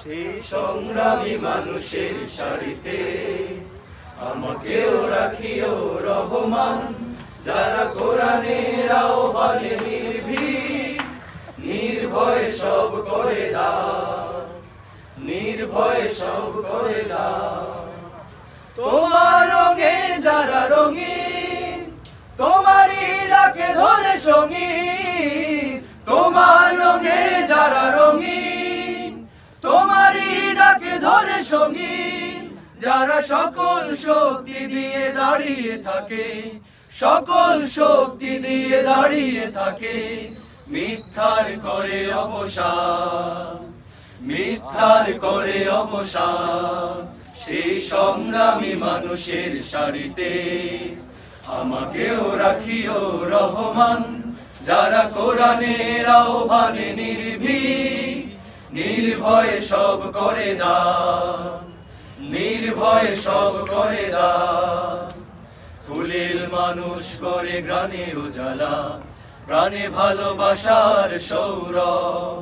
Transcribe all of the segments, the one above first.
সেই সংগ্রামী মানুষের সারিতে আমাকেও রাখিও রহমান, যারা কোরআনের আহ্বানে নির্ভীক, নির্ভয়ে সব করে দাও, নির্ভয়ে সব করে দাও। তোমার রঙে যারা রঙিন, তোমারই ডাকে ধরে সঙ্গীত। তোমার রঙে যারা রঙিন, তোমারই ডাকে ধরে সঙ্গীত। যারা সকল শক্তি দিয়ে দাঁড়িয়ে থাকে, সকল শক্তি দিয়ে দাঁড়িয়ে থাকে, মিথ্যার করে অবসান, মিথ্যার করে অবসান। সেই সংগ্রামী মানুষের সারিতে আমাকেও রাখিও রহমান, যারা কোরআনের আহ্বানে নির্ভীক, নির্ভয়ে সব করে দান, নির্ভয়ে সব করে দান। ফুলেল মানুষ করে গ্রানে উজালা, প্রাণে ভালোবাসার সৌরভ।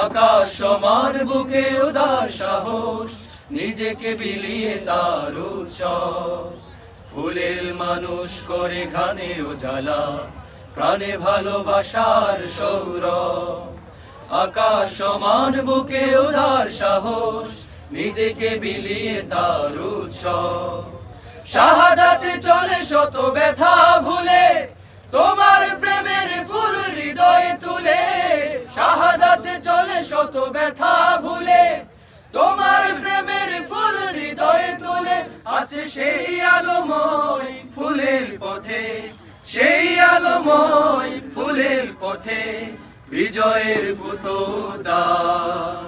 আকাশ সমান বুকে উদার সাহস, নিজেকে বিলিয়ে তার উৎসব। ফুলেল মানুষ করে ঘ্রাণে উজালা, প্রাণে ভালোবাসার সৌরভ। আকাশ সমান বুকে উদার সাহস, নিজেকে বিলিয়ে তার উৎসব। শাহাদাতে চলে শত ব্যথা ভুলে, তোমার প্রেমের ফুল হৃদয়ে তুলে। শাহাদাতে চলে শত ব্যথা ভুলে, তোমার প্রেমের ফুল হৃদয়ে তুলে। আছে সেই আলোময় ফুলের পথে, সেই আলোময় ফুলের পথে, বিজয়ের পুতদান,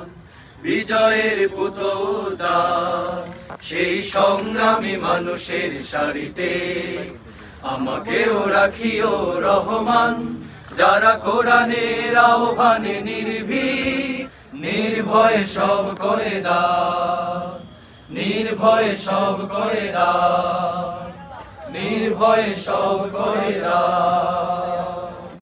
বিজয়ের পুতদান। সেই সংগ্রামী মানুষের সারিতে আমাকেও রাখিও রহমান, যারা কোরআনের আহ্বানে নির্ভীক, নির্ভয়ে সব করে দান, নির্ভয়ে সব করে দান, নির্ভয়ে সব করে দান।